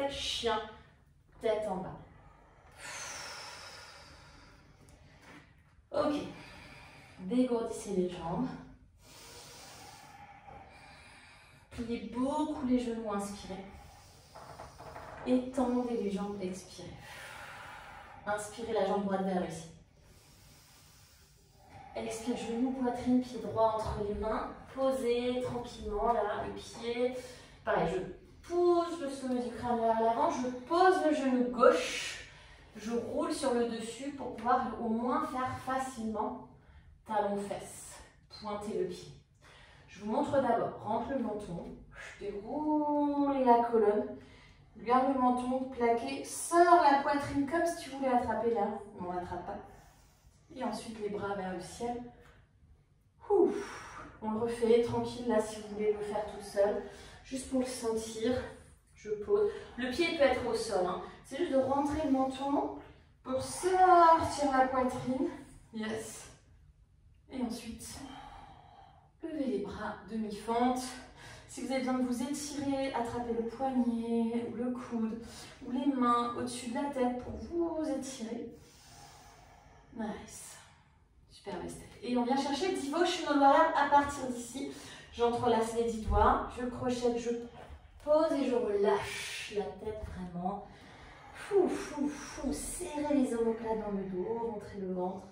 tête, chien, tête en bas. Ok, dégourdissez les jambes. Pliez beaucoup les genoux, inspirez. Étendez les jambes, expirez. Inspirez la jambe droite vers le ciel. Expire, genou, poitrine, pied droit entre les mains. Posez tranquillement là, le pied. Pareil, je pousse le sommet du crâne vers l'avant. Je pose le genou gauche. Je roule sur le dessus pour pouvoir au moins faire facilement talon-fesse. Pointez le pied. Je vous montre d'abord. Rentre le menton. Déroule la colonne. Garde le menton plaqué. Sors la poitrine comme si tu voulais attraper là. On n'attrape pas. Et ensuite les bras vers le ciel. Ouf. On le refait tranquille là si vous voulez le faire tout seul. Juste pour le sentir. Je pose. Le pied peut être au sol. Hein. C'est juste de rentrer le menton pour sortir la poitrine. Yes. Et ensuite, levez les bras, demi-fente. Si vous avez besoin de vous étirer, attrapez le poignet ou le coude ou les mains au-dessus de la tête pour vous étirer. Nice. Super Estelle. Et on vient chercher Devotional Warrior à partir d'ici. J'entrelace les 10 doigts, je crochette, je pose et je relâche la tête vraiment. Fou, fou, fou. Serrez les omoplates dans le dos, rentrez le ventre.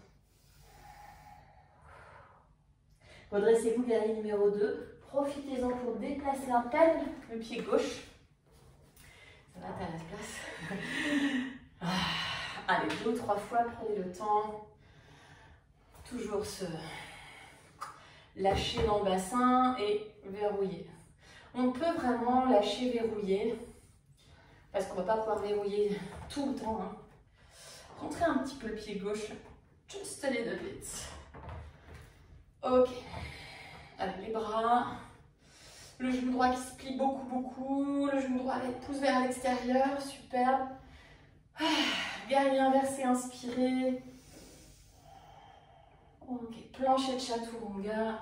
Redressez-vous, guerrier numéro 2. Profitez-en pour déplacer à peine le pied gauche. Ça va, t'as la place. Allez, 2 ou 3 fois, prenez le temps. Toujours se lâcher dans le bassin et verrouiller. On peut vraiment lâcher, verrouiller, parce qu'on ne va pas pouvoir verrouiller tout le temps. Hein. Rentrez un petit peu le pied gauche, just a little bit. Ok. Avec les bras, le genou droit qui se plie beaucoup, beaucoup, le genou droit pousse vers l'extérieur, superbe. Guerrier inversé, inspirez. Ok, plancher de chaturanga.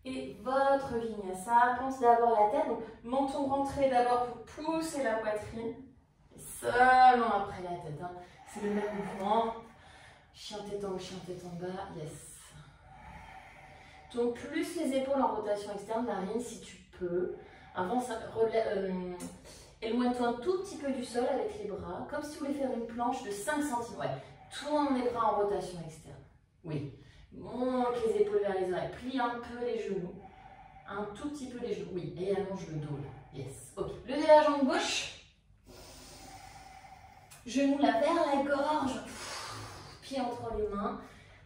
Et votre vinyasa, pense d'abord la tête, donc menton rentré d'abord pour pousser la poitrine, et seulement après la tête. Hein. C'est le même mouvement. Chien tête en haut, chien tête en bas, yes. Donc plus les épaules en rotation externe, Marine, si tu peux. Avance, éloigne-toi un tout petit peu du sol avec les bras, comme si tu voulais faire une planche de 5 cm. Ouais. Tourne les bras en rotation externe. Oui. Monte les épaules vers les oreilles. Plie un peu les genoux. Un tout petit peu les genoux. Oui. Et allonge le dos. Yes. Ok. Levez la jambe gauche. Genou là vers la gorge. Pied entre les mains.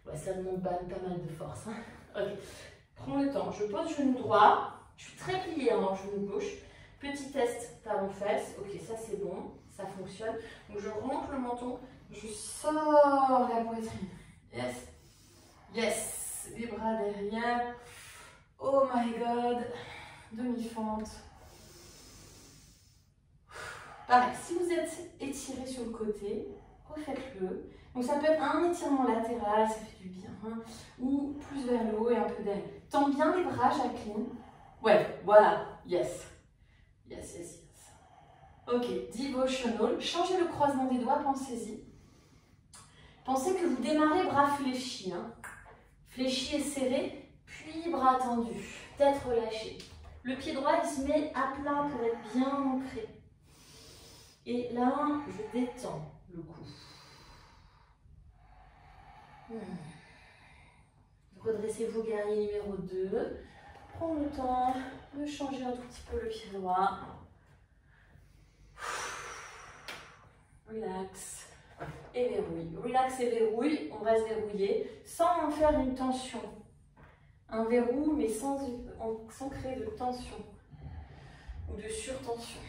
Ouais, ça demande pas mal de force. Hein. Ok. Prends le temps. Je pose genou droit. Je suis très pliée en genou gauche. Petit test talon-fesse. Ok, ça c'est bon. Ça fonctionne. Donc je rentre le menton. Je sors la poitrine. Yes. Yes. Les bras derrière. Oh my god. Demi-fente. Pareil, si vous êtes étiré sur le côté, refaites-le. Donc ça peut être un étirement latéral, ça fait du bien. Hein, ou plus vers le haut et un peu derrière. Tends bien les bras, Jacqueline. Ouais, voilà. Yes. Yes, yes, yes. Ok, devotional. Changez le croisement des doigts, pensez-y. Pensez que vous démarrez bras fléchis. Hein. Fléchis et serré, puis bras tendus. Tête relâchée. Le pied droit, il se met à plat pour être bien ancré. Et là, je détends le cou. Redressez-vous, guerrier numéro 2. Prends le temps de changer un tout petit peu le pied droit. Relax et verrouille. Relax et verrouille. On reste verrouillé sans en faire une tension. Un verrou, mais sans créer de tension ou de surtension.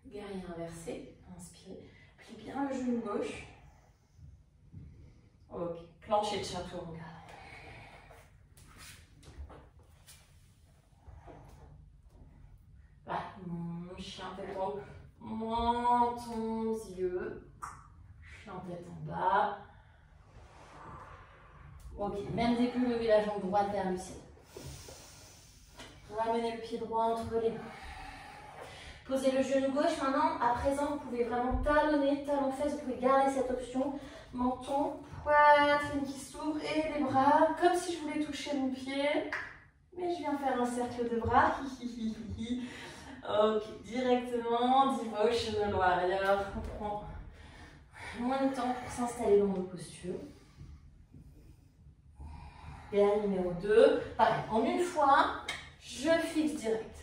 Guerrier inversé, inspirez. Plie bien le genou gauche. Ok, plancher de chaturanga. Là, mon chien tête en haut, menton, yeux, chien en tête en bas. Ok, même début, levez la jambe droite vers le ciel. Ramenez le pied droit entre les mains. Posez le genou gauche. Maintenant, à présent, vous pouvez vraiment talonner, talon-fesse. Vous pouvez garder cette option. Menton, poitrine qui s'ouvre et les bras, comme si je voulais toucher mon pied. Mais je viens faire un cercle de bras. Ok, directement, Devotional Warrior. On prend moins de temps pour s'installer dans nos postures. Et la numéro 2, pareil, en une fois, je fixe direct.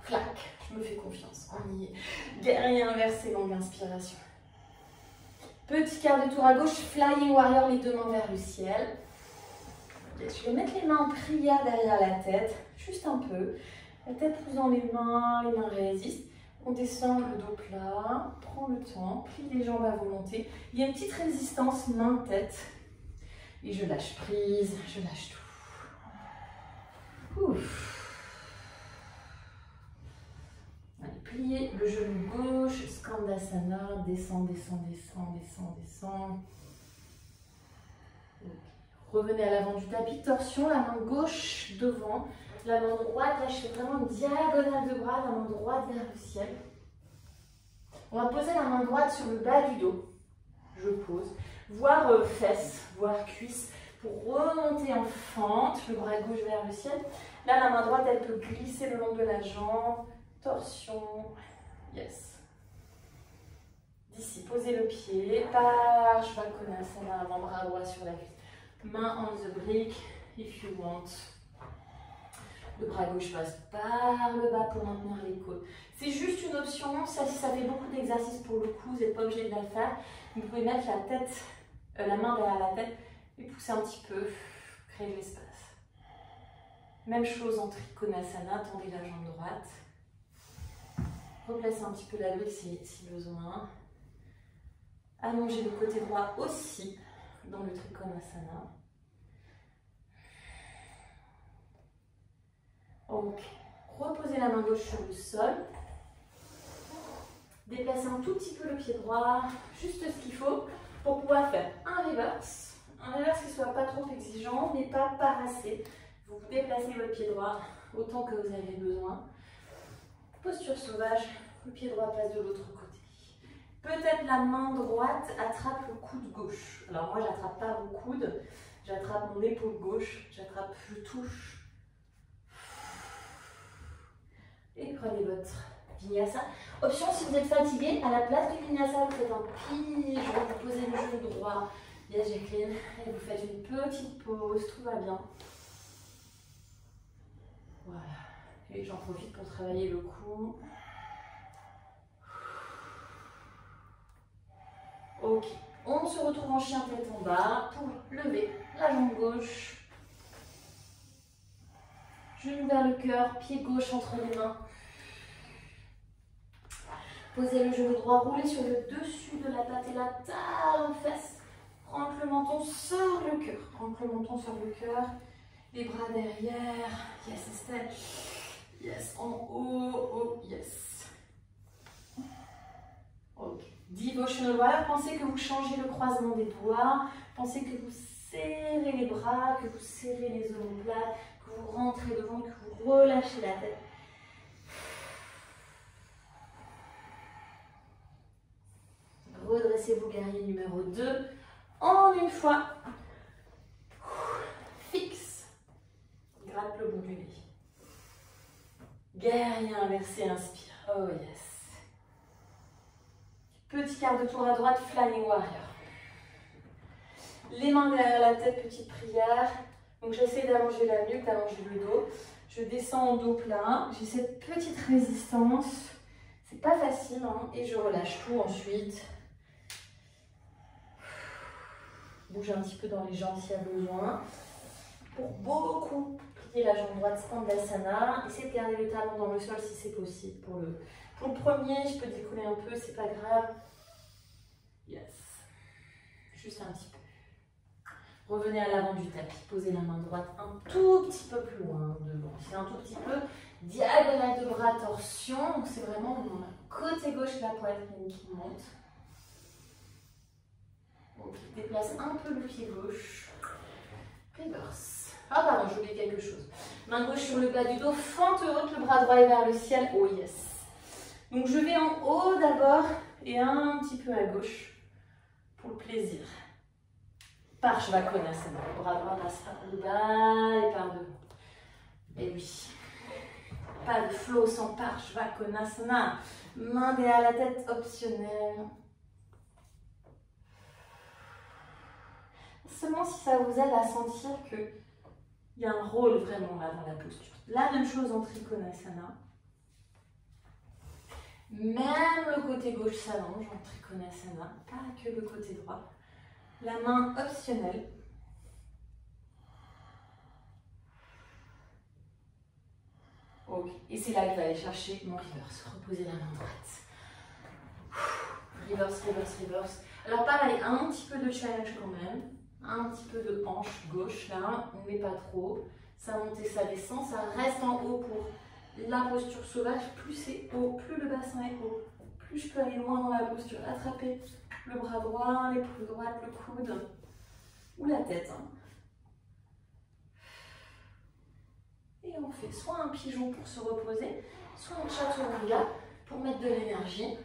Clac, je me fais confiance. On y est. Guerrier inversé, longue inspiration. Petit quart de tour à gauche, Flying Warrior, les deux mains vers le ciel. Je vais mettre les mains en prière derrière la tête, juste un peu. La tête pousse dans les mains résistent. On descend le dos plat, prend le temps, plie les jambes à volonté. Il y a une petite résistance main-tête. Et je lâche prise, je lâche tout. Ouf. Allez, pliez le genou gauche, Skandasana, descend, descend, descend, descend, descend. Okay. Revenez à l'avant du tapis, torsion, la main gauche devant, la main droite, là je fais vraiment une diagonale de bras, la main droite vers le ciel. On va poser la main droite sur le bas du dos, je pose, voire fesses, voire cuisses, pour remonter en fente, le bras gauche vers le ciel. Là la main droite elle peut glisser le long de la jambe, torsion, yes. D'ici, posez le pied, Parshvakonasana, avant-bras droit sur la cuisse. Main on the brick, if you want. Le bras gauche passe par le bas pour maintenir les côtes. C'est juste une option, ça si ça fait beaucoup d'exercices pour le cou, vous n'êtes pas obligé de la faire. Vous pouvez mettre la tête, la main derrière la tête et pousser un petit peu, créer de l'espace. Même chose en Trikonasana, tendez la jambe droite. Replacez un petit peu la brique si besoin. Allongez le côté droit aussi dans le Trikonasana. Ok. Reposez la main gauche sur le sol. Déplacez un tout petit peu le pied droit, juste ce qu'il faut pour pouvoir faire un reverse. Un reverse qui ne soit pas trop exigeant, mais pas parassé. Vous déplacez votre pied droit autant que vous avez besoin. Posture sauvage, le pied droit passe de l'autre côté. Peut-être la main droite attrape le coude gauche. Alors moi, j'attrape pas mon coude, j'attrape mon épaule gauche, je touche. Et prenez votre Vinyasa. Option, si vous êtes fatigué, à la place du Vinyasa, vous faites un pigeon, vous posez le genou droit. Yes, Jacqueline. Et vous faites une petite pause, tout va bien. Voilà. Et j'en profite pour travailler le cou. Ok. On se retrouve en chien tête en bas pour lever la jambe gauche. Genou vers le cœur, pied gauche entre les mains. Posez le genou droit, roulez sur le dessus de la patella, talon fesse. Rentre le menton, sort le cœur. Rentre le menton, sort le cœur. Les bras derrière. Yes, Estelle. Yes, en haut, oh, yes. Ok. Devotional Warrior. Pensez que vous changez le croisement des doigts. Pensez que vous serrez les bras, que vous serrez les omoplates, que vous rentrez devant, que vous relâchez la tête. Redressez-vous, guerrier numéro 2. En une fois. Fixe. Gratte le bout du nez. Guerrier inversé, inspire. Oh yes. Petit quart de tour à droite, Flying Warrior. Les mains derrière la tête, petite prière. Donc j'essaie d'allonger la nuque, d'allonger le dos. Je descends en dos plein. J'ai cette petite résistance. C'est pas facile, hein, et je relâche tout ensuite. Bougez un petit peu dans les jambes s'il y a besoin. Pour beaucoup plier la jambe droite, Skandasana. Essayez de garder le talon dans le sol si c'est possible. Pour le premier, je peux décoller un peu, c'est pas grave. Yes. Juste un petit peu. Revenez à l'avant du tapis. Posez la main droite un tout petit peu plus loin devant. C'est un tout petit peu. Diagonale de bras, torsion. Donc c'est vraiment mon côté gauche de la poitrine qui monte. déplace un peu le pied gauche. Reverse. Ah pardon, j'ai oublié quelque chose. Main gauche sur le bas du dos, fente haute, le bras droit est vers le ciel. Oh yes. Donc je vais en haut d'abord et un petit peu à gauche pour le plaisir. Parshvakonasana. Le bras droit passe par le bas et par devant. Et oui. Pas de flow sans Parshvakonasana. Main derrière la tête, optionnelle. Seulement si ça vous aide à sentir qu'il y a un rôle vraiment là dans la posture. La même chose en Trikonasana. Même le côté gauche s'allonge en Trikonasana, pas que le côté droit. La main optionnelle. Ok, et c'est là que je vais aller chercher mon reverse. Reposer la main droite. Reverse, reverse, reverse. Alors pareil, un petit peu de challenge quand même. Un petit peu de hanche gauche là, mais pas trop. Ça monte et ça descend, ça reste en haut pour la posture sauvage. Plus c'est haut, plus le bassin est haut, plus je peux aller loin dans la posture. Attraper le bras droit, l'épaule droite, le coude ou la tête. Et on fait soit un pigeon pour se reposer, soit un chaturanga pour mettre de l'énergie.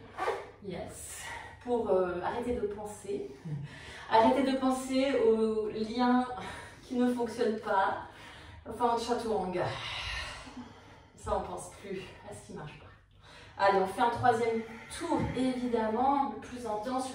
Yes. Pour arrêter de penser. Arrêtez de penser aux liens qui ne fonctionnent pas. Enfin, un chaturanga. Ça, on ne pense plus à ce qui ne marche pas. Allez, on fait un troisième tour, évidemment, le plus intense.